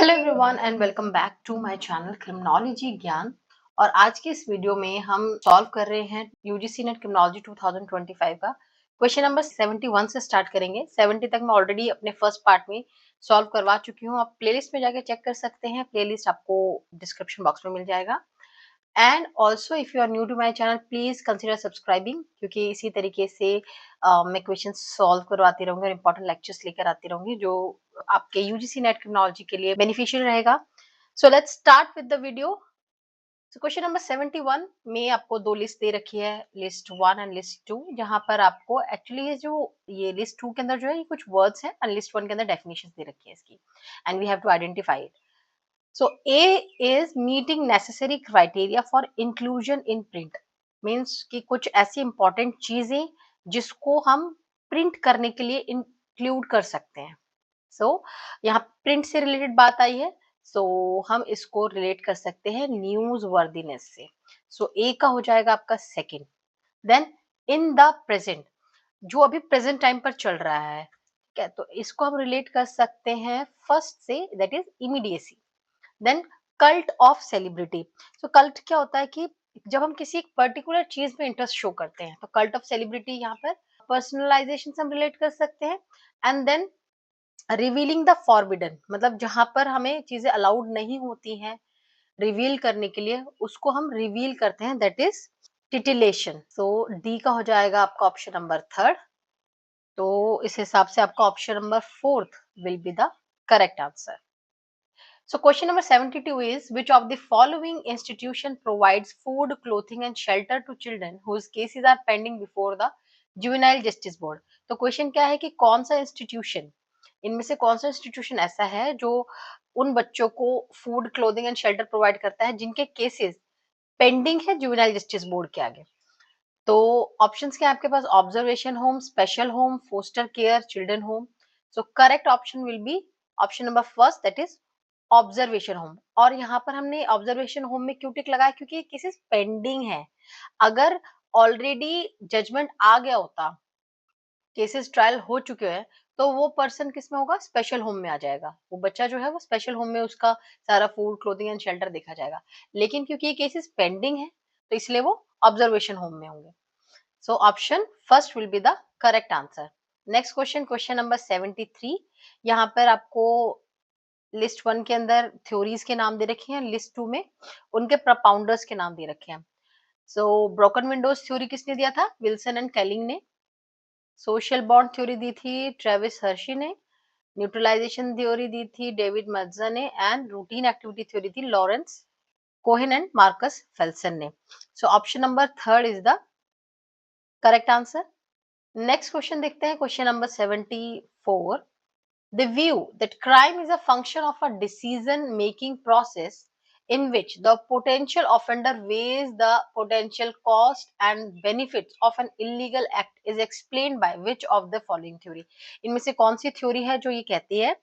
Hello everyone and welcome back to my channel criminology ज्ञान। और आज के इस वीडियो में हम सॉल्व कर रहे हैं यूजीसी नेट क्रिमिनोलॉजी 2025 का क्वेश्चन नंबर 71 से स्टार्ट करेंगे। 70 तक मैं ऑलरेडी अपने फर्स्ट पार्ट में सॉल्व करवा चुकी हूँ। आप प्लेलिस्ट में जाके चेक कर सकते हैं, प्लेलिस्ट आपको डिस्क्रिप्शन बॉक्स में मिल जाएगा। And also if you are new to my channel please consider subscribing, क्योंकि इसी तरीके से मैं क्वेश्चन सॉल्व करवाती रहूंगी और इंपॉर्टेंट लेक्चर्स लेकर आती रहूंगी जो आपके यूजीसी नेट क्रिमिनोलॉजी के लिए बेनिफिशियल रहेगा। So let's start with the video. So question number 71 में आपको दो लिस्ट दे रखी है, लिस्ट 1 एंड लिस्ट 2, जहां पर आपको एक्चुअली ये लिस्ट 2 के अंदर जो है ये कुछ वर्ड्स हैं और लिस्ट 1 के अंदर डेफिनेशंस दे रखी है इसकी, and we have to identify it. So A is meeting necessary criteria for inclusion in print. Means कि कुछ ऐसी important चीजें जिसको हम प्रिंट करने के लिए इंक्लूड कर सकते हैं। So यहाँ प्रिंट से रिलेटेड बात आई है, so हम इसको रिलेट कर सकते हैं न्यूज वर्दीनेस से। So A का हो जाएगा आपका second. Then in the present, जो अभी प्रेजेंट टाइम पर चल रहा है, ठीक है, तो इसको हम रिलेट कर सकते हैं फर्स्ट से, that is immediacy. Then cult of celebrity. So cult क्या होता है कि जब हम किसी एक पर्टिकुलर चीज में इंटरेस्ट शो करते हैं, तो कल्ट ऑफ सेलिब्रिटी यहाँ पर पर्सनलाइजेशन से हम रिलेट कर सकते हैं। And then revealing the forbidden, मतलब जहां पर हमें चीजें अलाउड नहीं होती हैं रिवील करने के लिए, उसको हम रिवील करते हैं, दैट इज टिटिलेशन। सो डी का हो जाएगा आपका ऑप्शन नंबर थर्ड। तो इस हिसाब से आपका option number fourth will be the correct answer. So question number 72 is, which of the following institution provides food, clothing and shelter to children whose cases are pending before the juvenile justice board? तो question क्या है कि कौन सा institution, इनमें से कौन सा इंस्टीट्यूशन ऐसा है जो उन बच्चों को food, clothing and shelter provide करता है जिनके केसेस पेंडिंग है जुवेनाइल जस्टिस बोर्ड के आगे। तो ऑप्शंस क्या है आपके पास, observation home, special home, foster care, children home. So correct option will be option number first, that is observation home. और यहाँ पर हमने ऑब्जर्वेशन होम में क्यों टिक लगाया, क्योंकि केसेस पेंडिंग है। अगर ऑलरेडी जजमेंट आ गया होता, केसेस ट्रायल हो चुके हैं, तो वो पर्सन किस में होगा, स्पेशल होम में आ जाएगा। वो बच्चा जो है वो स्पेशल होम में उसका सारा फूड, क्लोथिंग एंड शेल्टर देखा जाएगा। लेकिन क्योंकि ये केसेस पेंडिंग है, तो इसलिए वो ऑब्जर्वेशन होम में होंगे। So option first will be the correct answer. Next question, question number 73. यहाँ पर आपको लिस्ट 1 के अंदर थ्योरीज के नाम दे रखे हैं, लिस्ट 2 में उनके प्रपाउंडर्स के नाम दे रखे हैं। सो ब्रोकन विंडोज थ्योरी किसने दिया था, विल्सन एंड केलिंग ने। सोशल बॉन्ड थ्योरी दी थी ट्रेविस हर्शी ने। न्यूट्रलाइजेशन थ्योरी दी थी डेविड मज्जा ने। एंड रूटीन एक्टिविटी थ्योरी थी लॉरेंस कोहेन एंड मार्कस फेल्सन ने। सो option number third is the correct answer. Next question देखते हैं, question number 74। The view that crime is a function of a decision making process in which the potential offender weighs the potential cost and benefits of an illegal act is explained by which of the following theory? इनमें से कौन सी theory है जो ये कहती है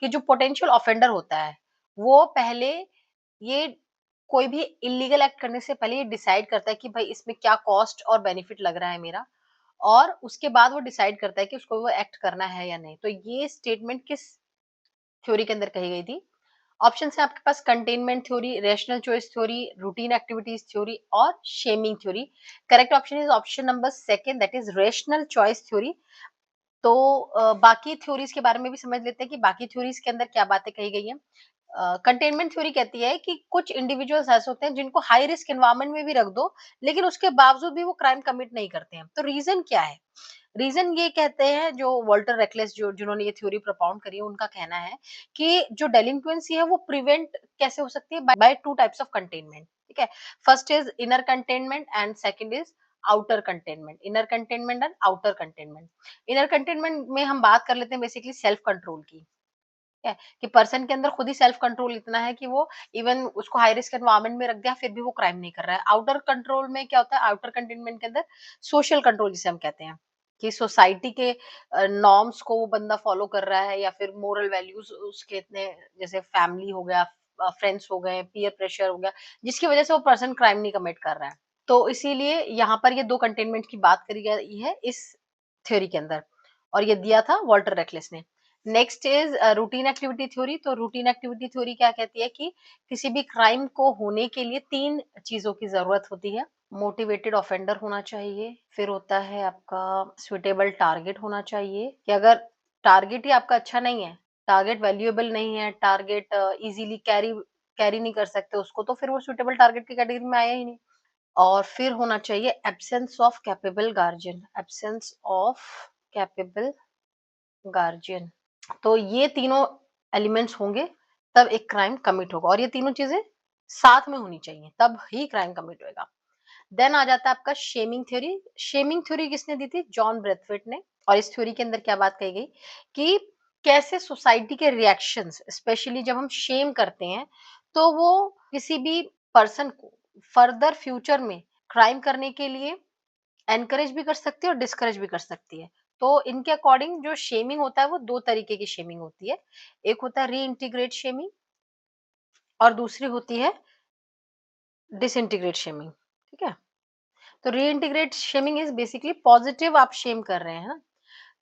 कि जो पोटेंशियल ऑफेंडर होता है वो पहले ये कोई भी इलीगल एक्ट करने से पहले ये डिसाइड करता है कि भाई इसमें क्या कॉस्ट और बेनिफिट लग रहा है मेरा, और उसके बाद वो डिसाइड करता है कि उसको वो एक्ट करना है या नहीं। तो ये स्टेटमेंट किस थ्योरी के अंदर कही गई थी? ऑप्शन है आपके पास containment theory, rational choice theory, routine activities theory और shaming theory. Correct option is option number second, that is rational choice theory. तो बाकी थ्योरीज के बारे में भी समझ लेते हैं कि बाकी थ्योरीज के अंदर क्या बातें कही गई हैं। कंटेनमेंट थ्योरी कहती है कि कुछ इंडिविजुअल्स ऐसे होते हैं जिनको हाई रिस्क एनवायरनमेंट में भी रख दो, लेकिन उसके बावजूद भी वो क्राइम कमिट नहीं करते हैं। तो रीजन क्या है? रीजन ये कहते हैं, जो वॉल्टर रेकलेस जो जिन्होंने ये थ्योरी प्रोपाउंड करी है, उनका कहना है कि जो डेलिंक्वेंसी है वो प्रिवेंट कैसे हो सकती है, by two types of containment. ठीक है, first is inner containment and second is outer containment. Inner containment and outer containment. Inner containment में हम बात कर लेते हैं बेसिकली सेल्फ कंट्रोल की, है कि पर्सन के अंदर खुद ही सेल्फ कंट्रोल इतना है कि वो इवन उसको हाई रिस्क एनवायरनमेंट में रख दिया फिर भी वो क्राइम नहीं कर रहा है। आउटर कंट्रोल में क्या होता है, आउटर कंटेनमेंट के अंदर सोशल कंट्रोल जिसे हम कहते हैं कि सोसाइटी के नॉर्म्स को वो बंदा फॉलो कर रहा है, या फिर मोरल वैल्यूज उसके इतने, जैसे फैमिली हो गया, फ्रेंड्स हो गए, पीयर प्रेशर हो गया, जिसकी वजह से वो पर्सन क्राइम नहीं कमिट कर रहा है। तो इसीलिए यहाँ पर ये दो कंटेनमेंट की बात करी गई है इस थ्योरी के अंदर, और ये दिया था वॉल्टर रेकलेस ने। Next is routine activity theory. तो रूटीन एक्टिविटी थ्योरी क्या कहती है कि किसी भी क्राइम को होने के लिए 3 चीजों की जरूरत होती है। मोटिवेटेड ऑफेंडर होना चाहिए, फिर होता है आपका सुटेबल टारगेट होना चाहिए, कि अगर टारगेट ही आपका अच्छा नहीं है, टारगेट वैल्यूएबल नहीं है, टारगेट इजीली कैरी कैरी नहीं कर सकते उसको, तो फिर वो सुटेबल टारगेट की कैटेगरी में आया ही नहीं। और फिर होना चाहिए absence of capable guardian, absence of capable guardian. तो ये तीनों एलिमेंट्स होंगे तब एक क्राइम कमिट होगा, और ये तीनों चीजें साथ में होनी चाहिए तब ही क्राइम कमिट होगा। देन आ जाता है आपका शेमिंग थ्योरी। शेमिंग थ्योरी किसने दी थी? जॉन ब्रेथवेट ने। और इस थ्योरी के अंदर क्या बात कही गई कि कैसे सोसाइटी के रिएक्शंस, स्पेशली जब हम शेम करते हैं, तो वो किसी भी पर्सन को फर्दर फ्यूचर में क्राइम करने के लिए एनकरेज भी कर सकती है और डिस्करेज भी कर सकती है। तो इनके अकॉर्डिंग जो शेमिंग होता है वो 2 तरीके की शेमिंग होती है। एक होता है रीइंटीग्रेट शेमिंग और दूसरी होती है डिसइंटीग्रेट शेमिंग, ठीक है? तो रीइंटीग्रेट शेमिंग इज़ बेसिकली पॉजिटिव आप शेम कर रहे हैं ना,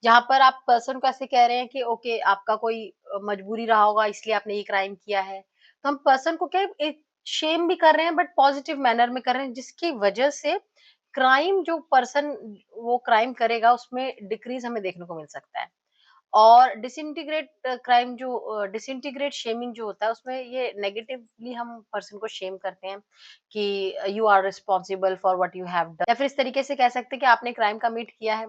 जहाँ पर आप पर्सन को ऐसे कह रहे हैं कि ओके आपका कोई मजबूरी रहा होगा इसलिए आपने ये क्राइम किया है। तो हम पर्सन को क्या है, एक शेम भी कर रहे हैं बट पॉजिटिव मैनर में कर रहे हैं, जिसकी वजह से क्राइम जो पर्सन वो क्राइम करेगा उसमें डिक्रीज़ हमें देखने को मिल सकता है। और डिसइंटीग्रेट क्राइम जो डिसइंटीग्रेट शेमिंग जो होता है उसमें ये नेगेटिवली हम पर्सन को शेम करते हैं कि you are responsible for what you have done, या फिर इस तरीके से कह सकते हैं कि आपने क्राइम कमिट किया है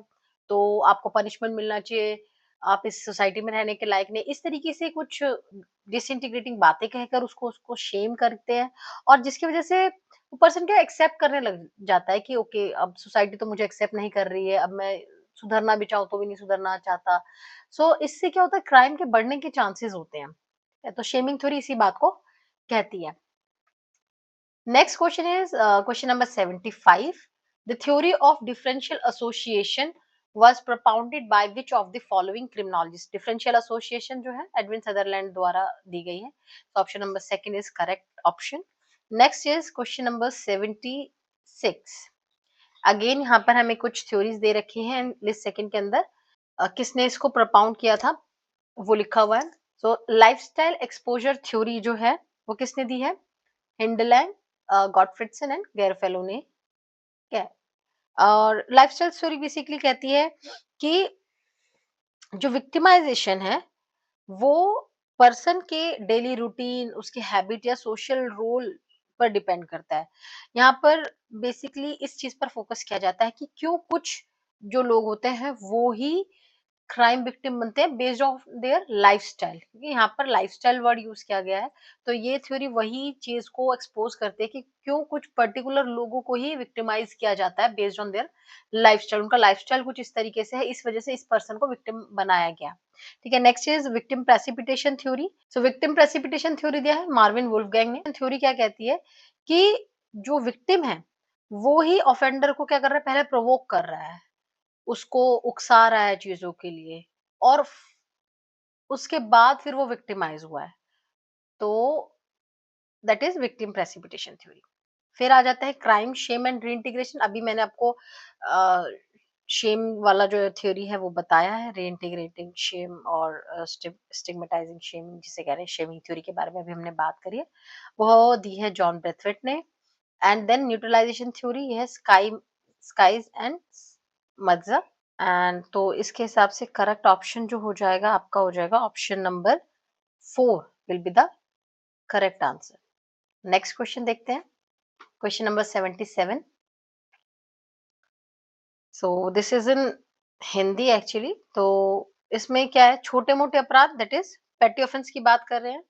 तो आपको पनिशमेंट मिलना चाहिए, आप इस सोसाइटी में रहने के लायक नहीं, इस तरीके से कुछ डिसइंटीग्रेटिंग बातें कहकर उसको उसको शेम करते हैं, और जिसकी वजह से वो पर्सन क्या एक्सेप्ट करने लग जाता है कि ओके अब सोसाइटी तो मुझे एक्सेप्ट नहीं कर रही है, अब मैं सुधरना भी चाहूँ तो भी नहीं सुधरना चाहता। सो इससे क्या होता है, क्राइम के बढ़ने के चांसेस होते हैं। तो शेमिंग थ्योरी इसी बात को कहती है। Next question is question number 75। The theory of differential association was propounded by which of the following criminologists? Differential association जो है एडविन सदरलैंड द्वारा दी गई है। तो option number second is correct option. Next is question number 76। Again यहाँ पर हमें कुछ थ्योरीज दे रखी हैं लिस्ट सेकंड के अंदर। किसने इसको propound किया था वो लिखा हुआ है। सो लाइफस्टाइल एक्सपोजर थ्योरी जो है वो किसने दी है? हिंडलैंड, गॉटफ्रिडसन एंड गेरफेलो ने। क्या है? और लाइफस्टाइल थ्योरी बेसिकली कहती है कि जो विक्टिमाइजेशन है वो पर्सन के डेली रूटीन, उसके हैबिट या सोशल रोल पर डिपेंड करता है। यहाँ पर बेसिकली इस चीज पर फोकस किया जाता है कि क्यों कुछ जो लोग होते हैं वो ही क्राइम विक्टिम बनते हैं बेस्ड ऑफ देयर लाइफस्टाइल, क्योंकि यहाँ पर लाइफस्टाइल वर्ड यूज किया गया है। तो ये थ्योरी वही चीज को एक्सपोज करते हैं कि क्यों कुछ पर्टिकुलर लोगों को ही विक्टिमाइज किया जाता है बेस्ड ऑन देयर लाइफस्टाइल। उनका लाइफस्टाइल कुछ इस तरीके से है, इस वजह से इस पर्सन को विक्टिम बनाया गया। ठीक है, next is victim precipitation theory. So victim precipitation theory दिया है मार्विन वुल्फगैंग ने। थ्योरी क्या कहती है कि जो विक्टिम है वो ही ऑफेंडर को क्या कर रहा है, पहले प्रोवोक कर रहा है, उसको उकसा रहा है चीज़ों के लिए, और उसके बाद फिर वो विक्टिमाइज़ हुआ है। तो that is victim precipitation theory. फिर आ जाता है क्राइम, शेम एंड रीइंटीग्रेशन। अभी मैंने आपको शेम वाला जो थ्योरी है वो बताया है, रीइंटीग्रेटिंग शेम और स्टिग्मेटाइजिंग शेम जिसे कह रहे हैं, शेमिंग थ्योरी के बारे में अभी हमने बात करी है। वो दी है जॉन ब्रेथवेट ने। एंड देन न्यूट्रलाइजेशन थ्योरी है स्काइज एंड मज्जा। एंड तो इसके हिसाब से करेक्ट ऑप्शन जो हो जाएगा आपका हो जाएगा option number 4 will be the correct answer. Next question देखते हैं, question number 77। So this is in Hindi actually. तो इसमें क्या है, छोटे मोटे अपराध दैट इज पेटी ऑफेंस की बात कर रहे हैं।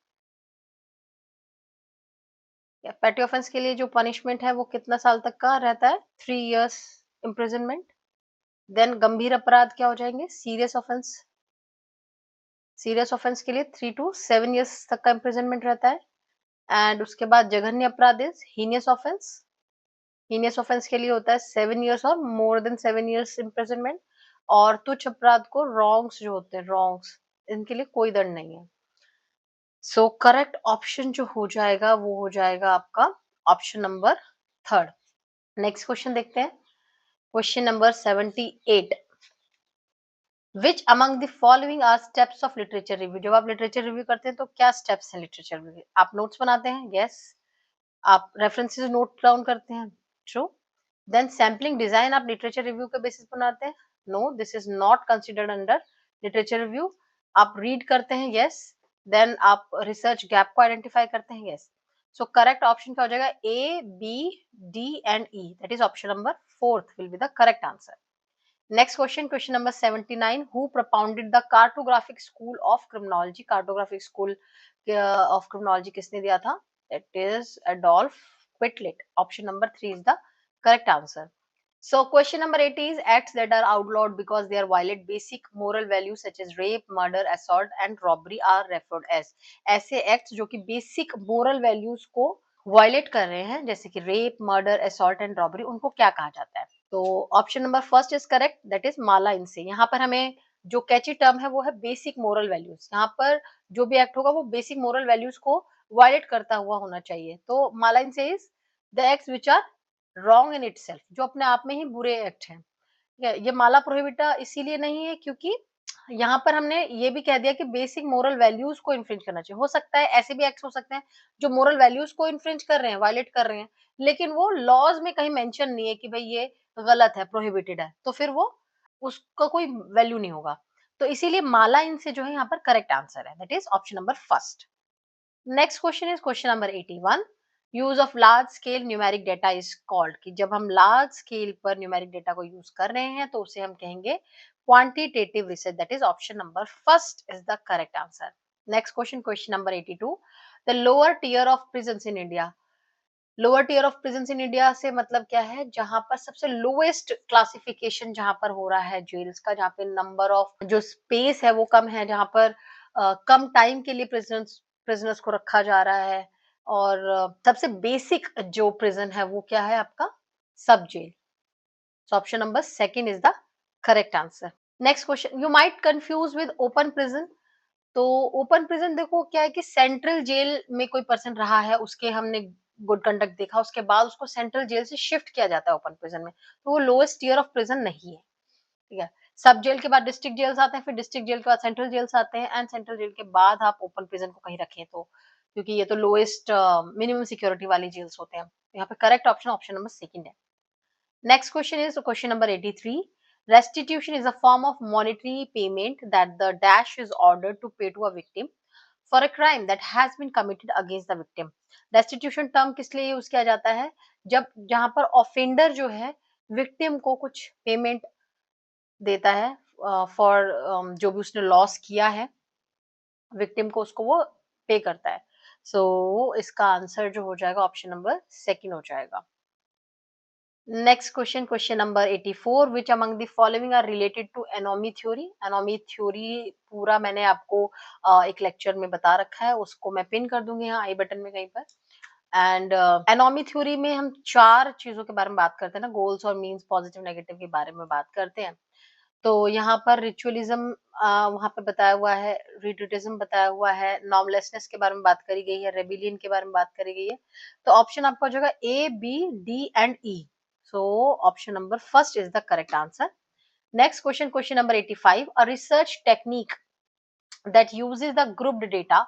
पेटी ऑफेंस के लिए जो पनिशमेंट है वो कितना साल तक का रहता है? 3 years इम्प्रिजनमेंट। देन गंभीर अपराध क्या हो जाएंगे? Serious offence. सीरियस ऑफेंस के लिए 3 to 7 years तक का इम्प्रिजनमेंट रहता है। एंड उसके बाद जघन्य अपराध is heinous offence. Heinous offence के लिए होता है 7 years और मोर देन 7 years इम्प्रिजनमेंट। और तुच्छ अपराध को रॉन्ग्स जो होते हैं, रॉन्ग्स, इनके लिए कोई दंड नहीं है। सो करेक्ट ऑप्शन जो हो जाएगा वो हो जाएगा आपका option number 3rd। Next question देखते हैं, question number 78। Which among the following are steps of literature review. जब आप लिटरेचर रिव्यू करते हैं तो क्या स्टेप्स हैं लिटरेचर रिव्यू? आप नोट्स बनाते हैं, यस। आप रेफरेंसेस नोट डाउन करते हैं, ट्रू। देन सैम्पलिंग डिजाइन आप लिटरेचर रिव्यू के बेसिस बनाते हैं, no, this is not considered under literature review. आप रीड करते हैं, यस। देन आप रिसर्च गैप को आइडेंटिफाई करते हैं, यस। सो करेक्ट ऑप्शन क्या हो जाएगा? A, B, D and E, that is option number fourth will be the correct answer. Next question, question number 79. Who propounded the cartographic school of criminology? Cartographic school of criminology किसने दिया था? It is Adolf Quetelet. Option number 3 is the correct answer. So question number 80 is acts that are outlawed because they are violate basic moral values such as rape, murder, assault and robbery are referred as. ऐसे acts जो कि basic moral values को violate कर रहे हैं, जैसे कि rape, murder, assault and robbery, उनको क्या कहा जाता है? तो option number first is correct, that is माला इनसे। यहाँ पर हमें जो कैची टर्म है वो है बेसिक मोरल वैल्यूज। यहाँ पर जो भी एक्ट होगा वो बेसिक मोरल वैल्यूज को वायलेट करता हुआ होना चाहिए। तो माला इनसे is the acts which are wrong in itself, जो अपने आप में ही बुरे एक्ट हैं। ये माला प्रोहिबिटा इसीलिए नहीं है क्योंकि यहाँ पर हमने ये भी कह दिया कि बेसिक मोरल वैल्यूज को इन्फ्रिंज करना चाहिए। हो सकता है ऐसे भी एक्ट्स हो सकते हैं जो मोरल वैल्यूज को इन्फ्रिंज कर रहे हैं, वायलेट कर रहे हैं, लेकिन वो लॉज में कहीं मेंशन नहीं है कि भाई ये गलत है, प्रोहिबिटेड है, तो फिर वो उसका कोई वैल्यू नहीं होगा। तो इसीलिए माला इनसे जो है यहाँ पर करेक्ट आंसर है, that is option number first. Next question is question number 81। Use of large scale numeric data is called, कि जब हम लार्ज स्केल पर न्यूमेरिक डेटा को यूज कर रहे हैं तो उसे हम कहेंगे quantitative research, that is option number first is the correct answer. Next question, question number 82। The lower tier of prisons in India. Lower tier of prisons in India से मतलब क्या है? जहां पर सबसे लोएस्ट क्लासिफिकेशन जहां पर हो रहा है जेल्स का, जहां पे नंबर ऑफ जो स्पेस है वो कम है, जहां पर कम टाइम के लिए प्रिजनर्स को रखा जा रहा है, और सबसे बेसिक जो प्रिजन है वो क्या है आपका? Sub jail. So option number second is the correct answer. Next question, you might confuse with open prison. तो ओपन प्रिजन देखो क्या है कि सेंट्रल जेल में कोई पर्सन रहा है, उसके हमने गुड कंडक्ट देखा, उसके बाद उसको सेंट्रल जेल से शिफ्ट किया जाता है ओपन प्रिजन में, तो वो लोएस्ट टियर ऑफ प्रिजन नहीं है, ठीक है। सब जेल के बाद डिस्ट्रिक्ट जेल्स आते हैं, फिर डिस्ट्रिक्ट जेल के बाद सेंट्रल जेल्स आते हैं, एंड सेंट्रल जेल के बाद आप ओपन प्रिजन को कहीं रखें तो, क्योंकि ये तो लोएस्ट मिनिमम सिक्योरिटी वाली जेल्स होते हैं। यहाँ पे correct option option number second है। Next question is question number 83. Restitution is a form of monetary payment that the dash is ordered to pay to a victim for a crime that has been committed against the victim. Restitution term किस लिए use किया जाता है? जब जहां पर offender जो है विक्टिम को कुछ पेमेंट देता है फॉर जो भी उसने लॉस किया है, विक्टिम को उसको वो पे करता है। सो इसका आंसर जो हो जाएगा ऑप्शन नंबर सेकंड हो जाएगा। Next question, question number 84. Which among the following are related to anomy theory? Anomy theory पूरा मैंने आपको एक लेक्चर में बता रखा है, उसको मैं पिन कर दूंगी यहाँ आई बटन में कहीं पर। एंड एनोमी थ्योरी में हम चार चीजों के बारे में बात करते हैं ना, गोल्स और मीन्स, पॉजिटिव नेगेटिव के बारे में बात करते हैं। तो यहाँ पर रिचुअलिज्म वहां पे बताया हुआ है, रिट्यूटिज्म बताया हुआ है, नॉर्मलेसनेस के बारे में बात करी गई है, रेबिलियन के बारे में बात करी गई है। तो ऑप्शन आपका हो जाएगा A, B, D and E. So option number first is the correct answer. Next question, question number 85। A research technique that uses the grouped data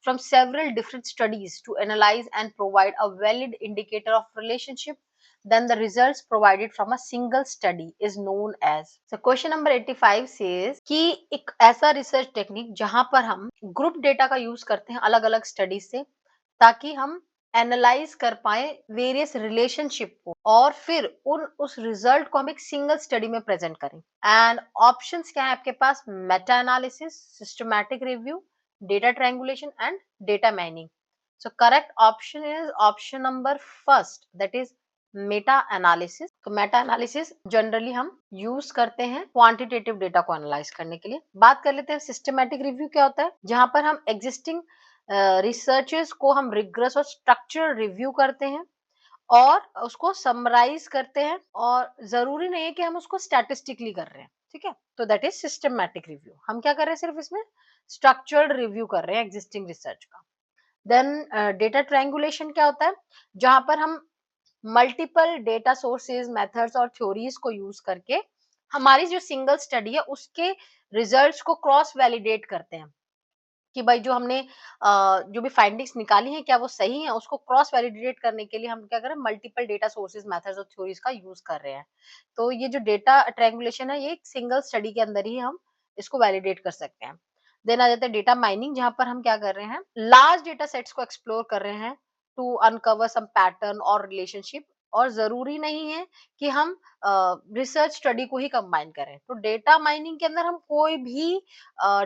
from several different studies to analyze and provide a valid indicator of relationship then the results provided from a single study is known as. So question number 85 says कि एक ऐसा research technique जहां पर हम group data का use करते हैं अलग अलग स्टडीज से, ताकि हम एनालाइज कर पाए वेरियस रिलेशनशिप को, और फिर उस रिजल्ट को हम एक सिंगल स्टडी में प्रेजेंट करें। एंड ऑप्शंस क्या है आपके पास? Meta analysis, systematic review, data triangulation and data mining. So correct option is option number first, that is meta analysis. तो मेटा एनालिसिस जनरली हम यूज करते हैं क्वांटिटेटिव डेटा को एनालाइज करने के लिए। बात कर लेते हैं सिस्टमैटिक रिव्यू क्या होता है, जहां पर हम एग्जिस्टिंग रिसर्चेस को हम रिग्रेस और स्ट्रक्चर रिव्यू करते हैं और उसको समराइज करते हैं, और जरूरी नहीं है कि हम उसको स्टैटिस्टिकली कर रहे हैं, ठीक है। तो दैट इज सिस्टमैटिक रिव्यू। हम क्या कर रहे हैं? सिर्फ इसमें स्ट्रक्चर्ड रिव्यू कर रहे हैं एग्जिस्टिंग रिसर्च का। देन डेटा ट्रायंगुलेशन क्या होता है? जहां पर हम मल्टीपल डेटा सोर्सेज, मेथड्स और थ्योरीज को यूज करके हमारी जो सिंगल स्टडी है उसके रिजल्ट्स को क्रॉस वैलिडेट करते हैं कि भाई जो हमने जो भी फाइंडिंग्स निकाली हैं क्या वो सही है, उसको क्रॉस वैलिडेट करने के लिए हम क्या कर रहे हैं, मल्टीपल डेटा सोर्सेज, मेथड्स और थ्योरीज का यूज कर रहे हैं। तो ये जो डेटा ट्रायंगुलेशन है, ये एक सिंगल स्टडी के अंदर ही हम इसको वैलिडेट कर सकते हैं। देन आ जाता है डेटा माइनिंग, जहां पर हम क्या कर रहे हैं, लार्ज डेटा सेट्स को एक्सप्लोर कर रहे हैं टू अनकवर सम पैटर्न और रिलेशनशिप। और जरूरी नहीं है कि हम रिसर्च स्टडी को ही कंबाइन करें, तो डेटा माइनिंग के अंदर हम कोई भी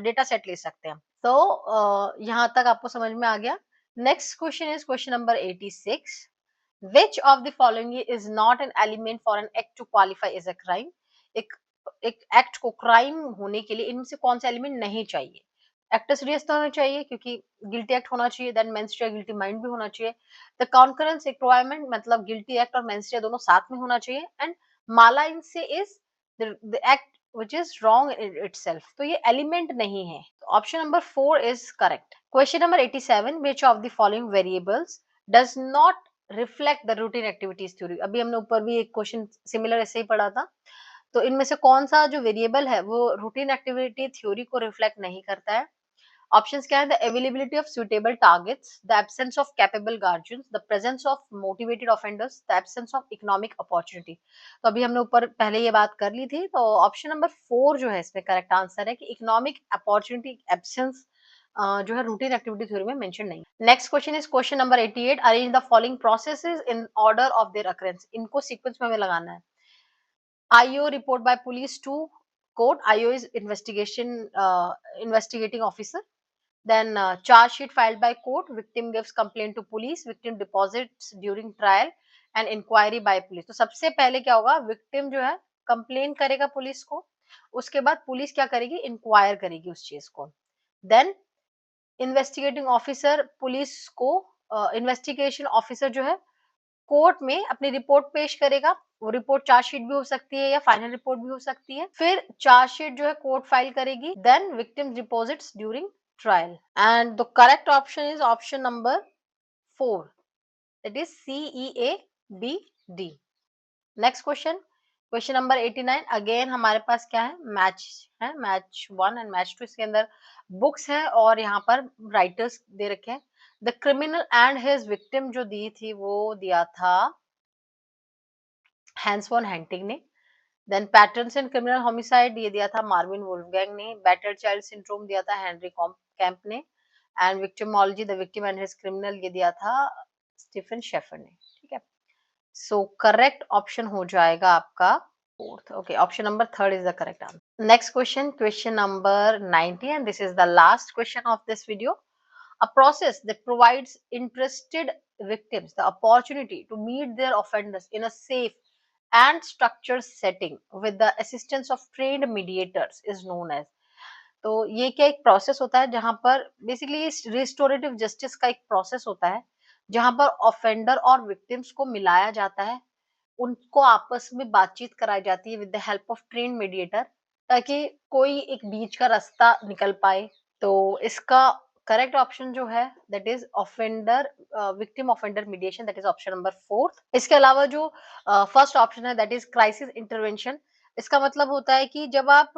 डेटा सेट ले सकते हैं। तो यहाँ तक आपको समझ में आ गया। Next question is question number 86। Which of the following is not an element for an act to qualify as a crime? एक एक एक्ट को क्राइम होने के लिए इनमें से कौन सा एलिमेंट नहीं चाहिए? एक्टर सीरियस तो होना चाहिए क्योंकि गिल्टी एक्ट होना चाहिए, देन मेंस्ट्रुअल गिल्टी माइंड भी होना चाहिए। द कॉन्करेंस रिक्वायरमेंट मतलब गिल्टी एक्ट और मेंस्ट्रुअल दोनों साथ में होना चाहिए। एंड माला इनसे is the act which is wrong in itself, तो ये एलिमेंट नहीं है। Option number 4 is correct. Question number 87, which of the following variables does not reflect the routine activities theory? अभी हमने ऊपर भी एक क्वेश्चन सिमिलर ऐसे ही पढ़ा था। तो इनमें से कौन सा जो वेरिएबल है वो रूटीन एक्टिविटी थ्योरी को रिफ्लेक्ट नहीं करता है? ऑप्शंस क्या है, the availability of suitable targets, the absence of capable guardians, the presence of motivated offenders, the absence of economic opportunity. तो अभी हमने ऊपर पहले ये बात कर ली थी, तो ऑप्शन नंबर 4 जो है इसमें करेक्ट आंसर है कि इकोनॉमिक अपॉर्चुनिटी एब्सेंस जो है रूटीन एक्टिविटी थ्योरी में मेंशन नहीं। Next question is question number 88। Arrange the following processes in order of their occurrence. इनको सीक्वेंस में हमें लगाना है। IO report by police to court. IO is investigating officer. Then charge sheet filed by court. Victim gives complaint to police. Victim deposits during trial and inquiry by police. तो सबसे पहले क्या होगा, victim जो है complain करेगा police को, उसके बाद पुलिस क्या करेगी, inquire करेगी उस चीज को। Then investigating officer पुलिस को investigation officer जो है कोर्ट में अपनी रिपोर्ट पेश करेगा। वो रिपोर्ट चार्जशीट भी हो सकती है या फाइनल रिपोर्ट भी हो सकती है। फिर चार्जशीट जो है कोर्ट फाइल करेगी। Then victim deposits during trial. And the correct option is option number 4, that is CEABD। Next question, question number 89। Again हमारे पास क्या है, मैच है, मैच 1 एंड मैच 2। इसके अंदर बुक्स है और यहाँ पर राइटर्स दे रखे हैं। The criminal and his victim जो दी थी वो दिया था हैंस वॉन हैंटिंग ने। Then patterns in criminal homicide ये दिया था मार्विन वुल्फगैंग ने। बैटर्ड चाइल्ड सिंड्रोम दिया था हेनरी कैंप ने। And victimology the victim and his criminal ये दिया था स्टीफन शेफर ने। ठीक है, सो करेक्ट ऑप्शन हो जाएगा आपका fourth. Okay, option number 3 is the correct answer. Next question, question number 90 and this is the last question of this video. A process that provides interested victims the opportunity to meet their offenders in a safe and structured setting with the assistance of trained mediators is known as। तो ये क्या एक process होता है जहां पर basically restorative justice का एक प्रोसेस होता है जहां पर ऑफेंडर और विक्टिम्स को मिलाया जाता है, उनको आपस में बातचीत कराई जाती है with the help of train mediator, ताकि कोई एक बीच का रास्ता निकल पाए। तो इसका करेक्ट ऑप्शन जो है that is offender victim offender mediation, that is option number 4। इसके अलावा जो फर्स्ट ऑप्शन है दैट इज क्राइसिस इंटरवेंशन। इसका मतलब होता है कि जब आप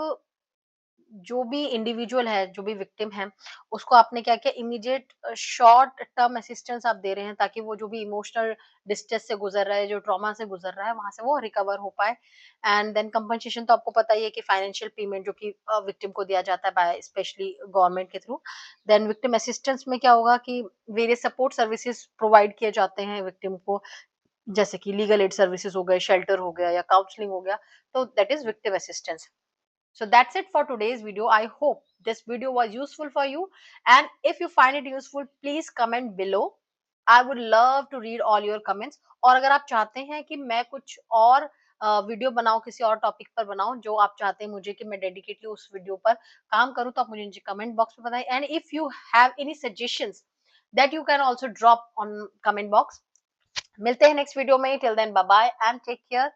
जो भी इंडिविजुअल है, जो भी विक्टिम है, उसको आपने क्या किया, इमीडिएट शॉर्ट टर्म असिस्टेंस आप दे रहे हैं ताकि वो जो भी इमोशनल डिस्ट्रेस से गुजर रहा है, जो ट्रॉमा से गुजर रहा है, वहां से वो रिकवर हो पाए। एंड देन कंपनसेशन तो आपको पता ही है कि फाइनेंशियल पेमेंट जो कि विक्टिम को दिया जाता है बाय स्पेशली गवर्नमेंट के थ्रू। देन विक्टिम असिस्टेंस में क्या होगा कि वेरियस सपोर्ट सर्विसेज प्रोवाइड किए जाते हैं विक्टिम को, जैसे कि लीगल एड सर्विसेज हो गए, शेल्टर हो गया या काउंसलिंग हो गया, तो that is victim assistance. So that's it for today's video. I hope this video was useful for you. And if you find it useful, please comment below. I would love to read all your comments. और अगर आप चाहते हैं कि मैं कुछ और video बनाऊं, किसी और टॉपिक पर बनाऊं जो आप चाहते हैं मुझे कि मैं डेडिकेटली उस वीडियो पर काम करूं, तो आप मुझे नीचे कमेंट बॉक्स में बताएं। And if you have any suggestions that you can also drop on comment box. मिलते हैं नेक्स्ट वीडियो में। Till then bye bye and take care.